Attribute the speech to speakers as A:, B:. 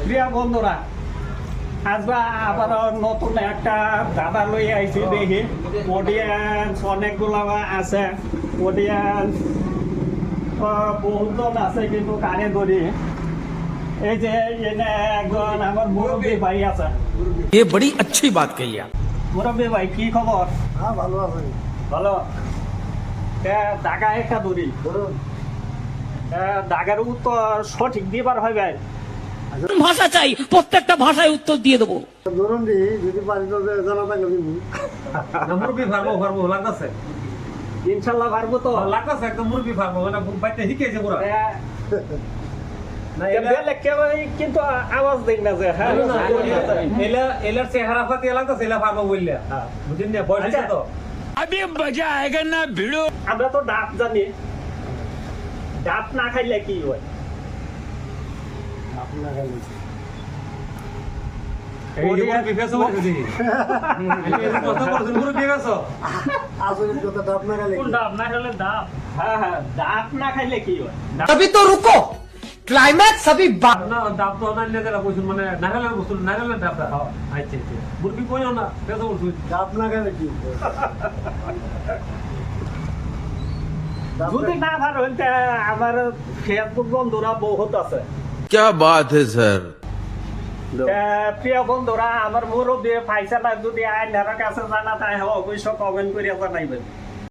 A: প্রিয় বন্ধুরা, আজবা আবার নতুন একটা দাদা লই আইছি দেখি। অডিয়েন্স অনেকগুলো আছে, অডিয়েন্স বহুজন আছে, কিন্তু কানে ধরি। এই যে এনে একজন আমার মুরব্বী ভাই আছে।
B: ये बड़ी अच्छी बात कही आप।
A: মুরব্বী ভাই, কি খবর?
C: হ্যাঁ ভালো আছে
A: ভালো। দাগা একটা ধরি,
C: ধরুন
A: দাগার উত্তর সঠিক দিবার হয় ভাই।
B: ভাষা চাই, প্রত্যেকটা ভাষায় উত্তর দিয়ে দেবো।
C: ধরুন দি যদি পারি তো জানা থাকলে দিবি
D: মুরগি ফার্মো লাগতেছে
A: ইনশাল্লাহ পারবো তো।
D: লাগতেছে একদম মুরগি ফার্মো মানে বাইতে শিখেছে পুরো না
A: কিন্তু আওয়াজ দিন না যে হ্যাঁ
D: এলার চেহারা ফাতে লাগতেছে এলা ফার্মো বললে বুঝেন না বয়স হয়েছে তো
B: अभी मजा आएगा ना भिड़ो।
A: আমরা তো ডাব জানি, ডাব না খাইলে কি হয়?
C: আপনার খালি
D: মুরগি ফেসো বলছে দেখি কথা বলছেন মুরগি ফেসো
C: আসলে কথা আপনার খালি
A: কোন ডাব না খাইলে ডাব? হ্যাঁ হ্যাঁ, ডাব না খাইলে কি হয়?
B: अभी तो रुको, क्लाइमैक्स अभी
D: না দাম তো না নিয়ে যারা কইছেন মানে নাগালের বস্তু নাগালের দামটা আচ্ছা আচ্ছা মুরগি কইও না ফেসো বলছি
C: আপনার খালি কি
A: যদি না পারো আমার ফেসবুক বন্ধুরা বহুত আছে।
E: क्या बात है सर।
A: প্রিয় বন্ধুরা, আমার মুরব্বী পয়সাটা যদি আইনার কাছে জানা তাই অবশ্য কমেন্ট করে জানাইবেন।